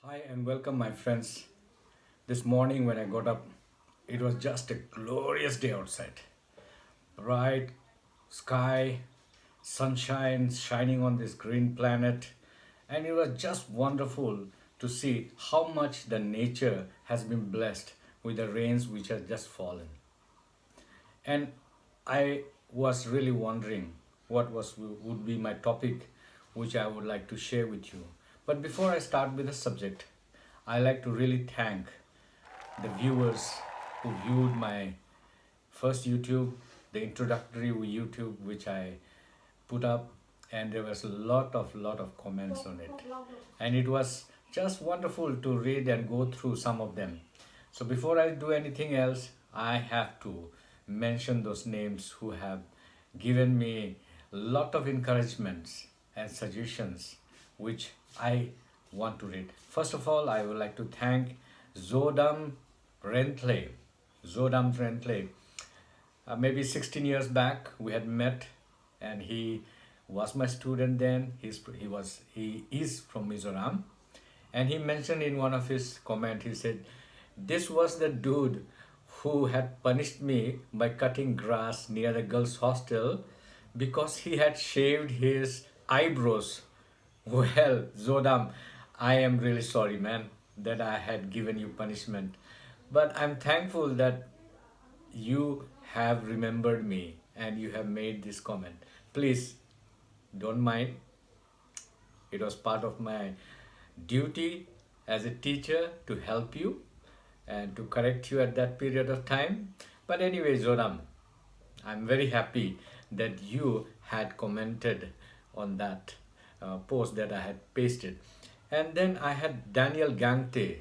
Hi and welcome, my friends. This morning when I got up, it was just a glorious day outside. Bright sky, sunshine shining on this green planet, and it was just wonderful to see how much the nature has been blessed with the rains which have just fallen. And I was really wondering what was would be my topic which I would like to share with you. But before I start with the subject, I like to really thank the viewers who viewed my first YouTube, the introductory YouTube which I put up, and there was a lot of comments on it, and it was just wonderful to read and go through some of them. So before I do anything else, I have to mention those names who have given me a lot of encouragements and suggestions which I want to read. First of all, I would like to thank Zodam Rentley. Zodam Rentley. Maybe 16 years back, we had met, and he was my student then. He is from Mizoram, and he mentioned in one of his comment. He said, "This was the dude who had punished me by cutting grass near the girls' hostel because he had shaved his eyebrows." Well, Zodam, I am really sorry, man, that I had given you punishment. But I'm thankful that you have remembered me and you have made this comment. Please don't mind. It was part of my duty as a teacher to help you and to correct you at that period of time. But anyway, Zoram, I'm very happy that you had commented on that post that I had pasted. And then I had Daniel Gangte.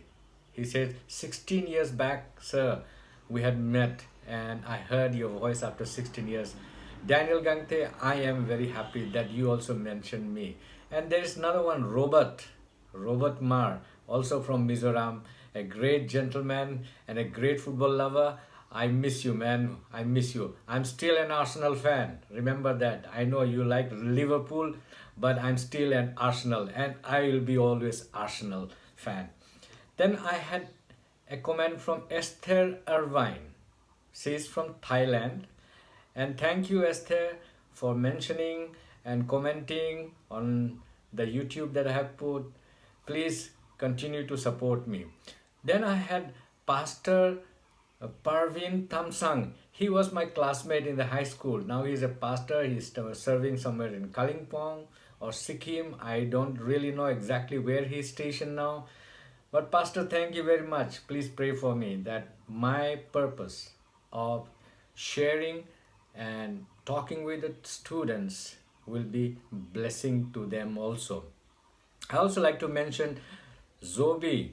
He said, 16 years back, sir, we had met and I heard your voice after 16 years. Daniel Gangte, I am very happy that you also mentioned me. And there is another one, Robert Mar, also from Mizoram, a great gentleman and a great football lover. I miss you, man. I miss you. I'm still an Arsenal fan. Remember that. I know you like Liverpool, but I'm still an Arsenal, and I will be always Arsenal fan. Then I had a comment from Esther Irvine. She is from Thailand. And thank you, Esther, for mentioning and commenting on the YouTube that I have put. Please continue to support me. Then I had Pastor Parvin Tamsang. He was my classmate in the high school. Now he's a pastor. He's serving somewhere in Kalimpong or Sikkim. I don't really know exactly where he's stationed now. But Pastor, thank you very much. Please pray for me that my purpose of sharing and talking with the students will be blessing to them also. I also like to mention Zobi,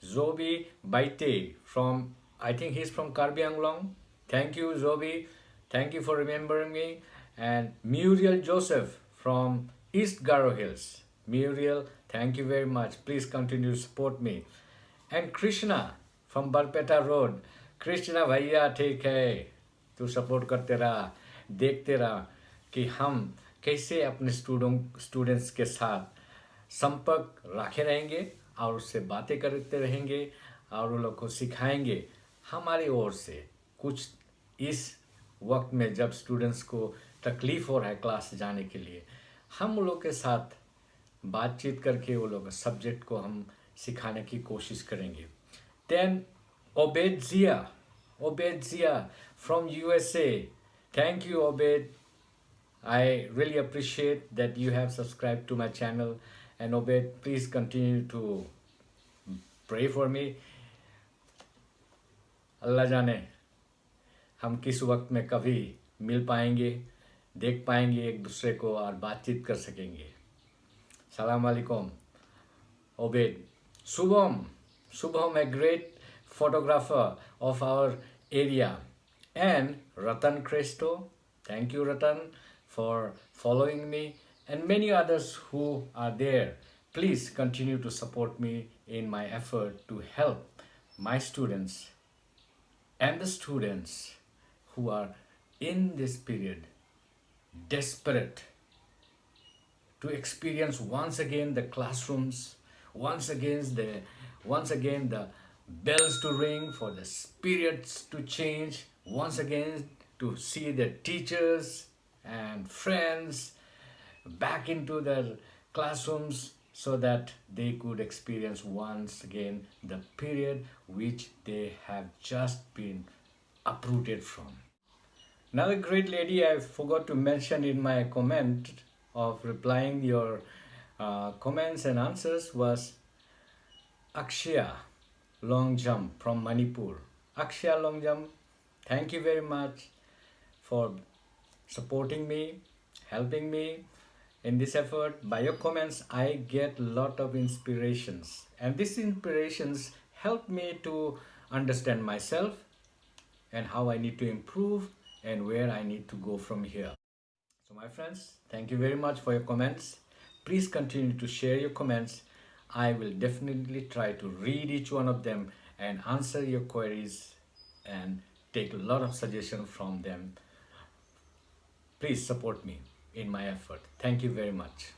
Zobi Baite from, I think he's from Karbi Anglong. Thank you, Zobi. Thank you for remembering me. And Muriel Joseph from East Garo Hills. Muriel, thank you very much. Please continue to support me. And Krishna from Barpeta Road. Krishna भैया ठीक है, तू support करते रहा, देखते रहा कि हम कैसे अपने स्टूडेंट्स के साथ संपर्क रखे रहेंगे और उससे बातें करते रहेंगे और उन लोग को सिखाएंगे हमारी ओर से कुछ। इस वक्त में जब स्टूडेंट्स को तकलीफ़ हो रहा है क्लास जाने के लिए, हम उन लोग के साथ बातचीत करके वो लोग सब्जेक्ट को हम सिखाने की कोशिश करेंगे। Then Obed Zia from USA. Thank you, Obed. I really appreciate that you have subscribed to my channel. And Obed, please continue to pray for me. अल्लाह जाने हम किस वक्त में कभी मिल पाएंगे, देख पाएंगे एक दूसरे को और बातचीत कर सकेंगे। सलाम अलैकुम, Obed. Shubham, a great photographer of our area. And Ratan Cresto, thank you Ratan for following me, and many others who are there. Please continue to support me in my effort to help my students and the students who are in this period desperate to experience once again the classrooms once again the bells to ring, for the spirits to change, once again to see their teachers and friends back into their classrooms, so that they could experience once again the period which they have just been uprooted from. Another great lady I forgot to mention in my comment of replying your comments and answers was Akshaya Long Jump from Manipur. Akshaya Long Jump, thank you very much for supporting me, helping me in this effort. By your comments, I get a lot of inspirations, and these inspirations help me to understand myself and how I need to improve and where I need to go from here. So, my friends, thank you very much for your comments. Please continue to share your comments. I will definitely try to read each one of them and answer your queries and take a lot of suggestions from them. Please support me in my effort. Thank you very much.